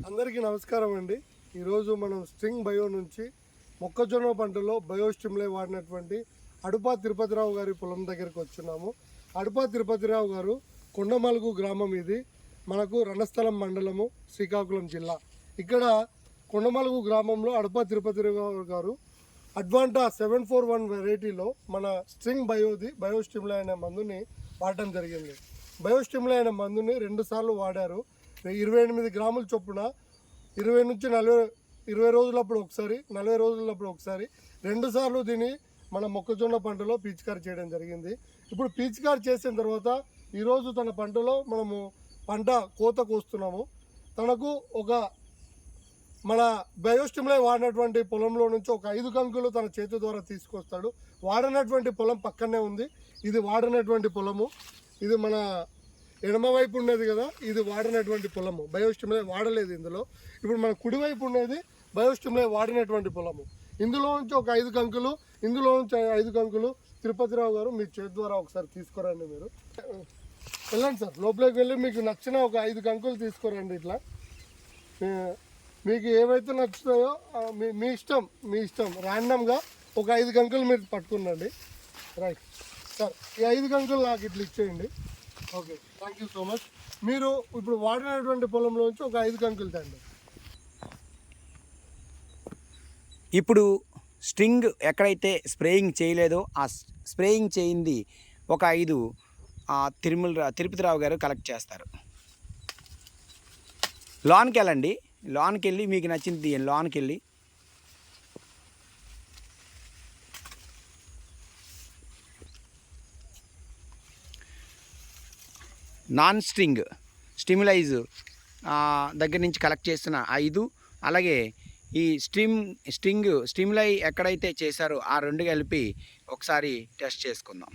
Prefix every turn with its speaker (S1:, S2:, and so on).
S1: అందరికీ నమస్కారం అండి. ఈరోజు మనం స్ట్రింగ్ బయో నుంచి మొక్కజొన్న పంటలో బయో స్టిమ్లై వాడినటువంటి అడుపా తిరుపతిరావు గారి పొలం దగ్గరికి వచ్చున్నాము. అడుపా తిరుపతిరావు గారు కొండమలుగు గ్రామం, ఇది మనకు రణస్థలం మండలము, శ్రీకాకుళం జిల్లా. ఇక్కడ కొండమలుగు గ్రామంలో అడుపా తిరుపతిరావు గారు అడ్వాంటా 741 వెరైటీలో మన స్ట్రింగ్ బయో స్టిమ్లై అనే మందుని వాడటం జరిగింది. బయో స్టిమ్లై అనే మందుని 2 సార్లు వాడారు. 28 గ్రాముల చొప్పున 20 నుంచి 20 రోజులప్పుడు ఒకసారి, 40 రోజులప్పుడు ఒకసారి 2 సార్లు దీన్ని మన మొక్కజొన్న పంటలో పిచికారి చేయడం జరిగింది. ఇప్పుడు పిచికారి చేసిన తర్వాత ఈరోజు తన పంటలో మనము పంట కోత కోస్తున్నాము. తనకు ఒక మన బయో స్టిమ్లై వాడినటువంటి పొలంలో నుంచి ఒక 5 కంకులు తన చేతి ద్వారా తీసుకొస్తాడు. వాడినటువంటి పొలం పక్కనే ఉంది. ఇది వాడినటువంటి పొలము. ఇది మన ఎడమ వైపు ఉండేది కదా, ఇది వాడినటువంటి పొలము. బయో స్టిమ్లై వాడలేదు ఇందులో. ఇప్పుడు మన కుడివైపు ఉండేది బయో స్టిమ్లై వాడినటువంటి పొలము. ఇందులో నుంచి ఒక 5 కంకులు, ఇందులో నుంచి 5 కంకులు తిరుపతిరావు గారు మీ చేతి ద్వారా ఒకసారి తీసుకురండి. మీరు వెళ్ళండి సార్, లోపలికి వెళ్ళి మీకు నచ్చిన ఒక 5 కంకులు తీసుకురండి. ఇట్లా మీకు ఏవైతే నచ్చుతాయో మీ ఇష్టం ర్యాండమ్గా ఒక 5 కంకులు మీరు పట్టుకునండి. రైట్ సార్, ఈ 5 కంకులు నాకు ఇట్లా ఇచ్చేయండి. Okay, thank you so much. మీరు ఇప్పుడు వాడినటువంటి పొలంలోంచి ఒక 5 కంకులు తండి.
S2: ఇప్పుడు స్ట్రింగ్ ఎక్కడైతే స్ప్రేయింగ్ చేయలేదో ఆ స్ప్రేయింగ్ చేయింది ఒక 5 తిరుపతిరావు గారు కలెక్ట్ చేస్తారు. లాన్కి వెళ్ళండి, లాన్కి వెళ్ళి మీకు నచ్చింది తీయండి. లాన్కి వెళ్ళి నాన్ స్టిమ్లైజ్ దగ్గర నుంచి కలెక్ట్ చేస్తున్న 5, అలాగే ఈ స్టిమ్లై ఎక్కడైతే చేశారో ఆ 2 కలిపి ఒకసారి టెస్ట్ చేసుకుందాం.